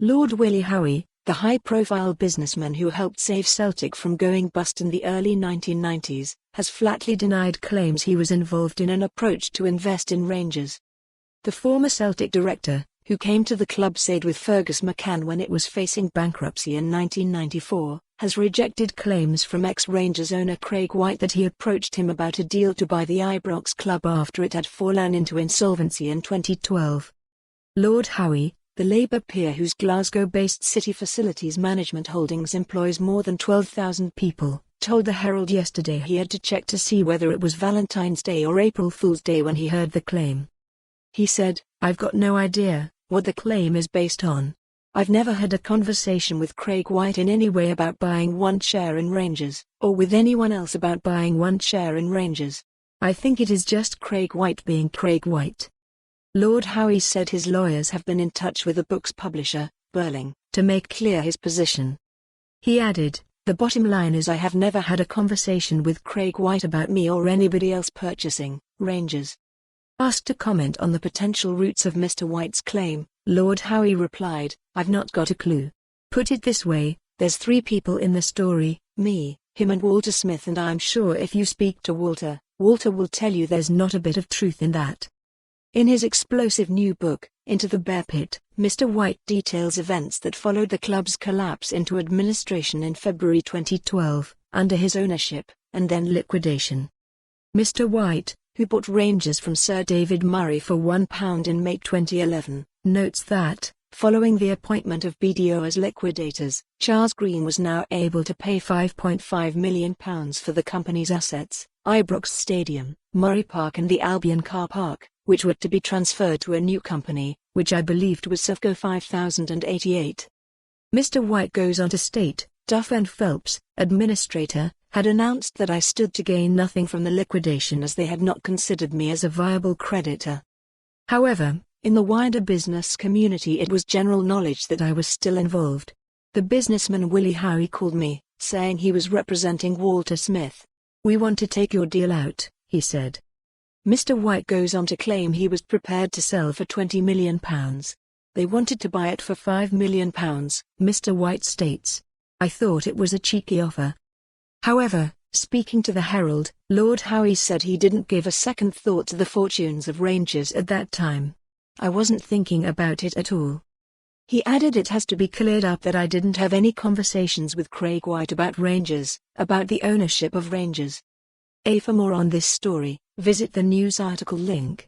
Lord Willie Haughey, the high-profile businessman who helped save Celtic from going bust in the early 1990s, has flatly denied claims he was involved in an approach to invest in Rangers. The former Celtic director, who came to the club side with Fergus McCann when it was facing bankruptcy in 1994, has rejected claims from ex-Rangers owner Craig Whyte that he approached him about a deal to buy the Ibrox club after it had fallen into insolvency in 2012. Lord Haughey, the Labour peer whose Glasgow-based City Facilities Management Holdings employs more than 12,000 people, told the Herald yesterday he had to check to see whether it was Valentine's Day or April Fool's Day when he heard the claim. He said, "I've got no idea what the claim is based on. I've never had a conversation with Craig Whyte in any way about buying one share in Rangers, or with anyone else about buying one share in Rangers. I think it is just Craig Whyte being Craig Whyte." Lord Haughey said his lawyers have been in touch with the book's publisher, Burling, to make clear his position. He added, "The bottom line is I have never had a conversation with Craig Whyte about me or anybody else purchasing Rangers." Asked to comment on the potential roots of Mr. Whyte's claim, Lord Haughey replied, "I've not got a clue. Put it this way, there's three people in the story, me, him and Walter Smith, and I'm sure if you speak to Walter, Walter will tell you there's not a bit of truth in that." In his explosive new book, Into the Bear Pit, Mr. Whyte details events that followed the club's collapse into administration in February 2012, under his ownership, and then liquidation. Mr. Whyte, who bought Rangers from Sir David Murray for £1 in May 2011, notes that, following the appointment of BDO as liquidators, Charles Green was now able to pay £5.5 million for the company's assets, Ibrox Stadium, Murray Park and the Albion Car Park, which were to be transferred to a new company, which I believed was Sufco 5088. Mr. Whyte goes on to state, Duff and Phelps, administrator, had announced that I stood to gain nothing from the liquidation as they had not considered me as a viable creditor. However, in the wider business community it was general knowledge that I was still involved. The businessman Willie Haughey called me, saying he was representing Walter Smith. "We want to take your deal out," he said. Mr. Whyte goes on to claim he was prepared to sell for £20 million. "They wanted to buy it for £5 million, Mr. Whyte states. "I thought it was a cheeky offer." However, speaking to the Herald, Lord Haughey said he didn't give a second thought to the fortunes of Rangers at that time. "I wasn't thinking about it at all." He added it has to be cleared up that I didn't have any conversations with Craig Whyte about Rangers, about the ownership of Rangers. For more on this story, visit the news article link.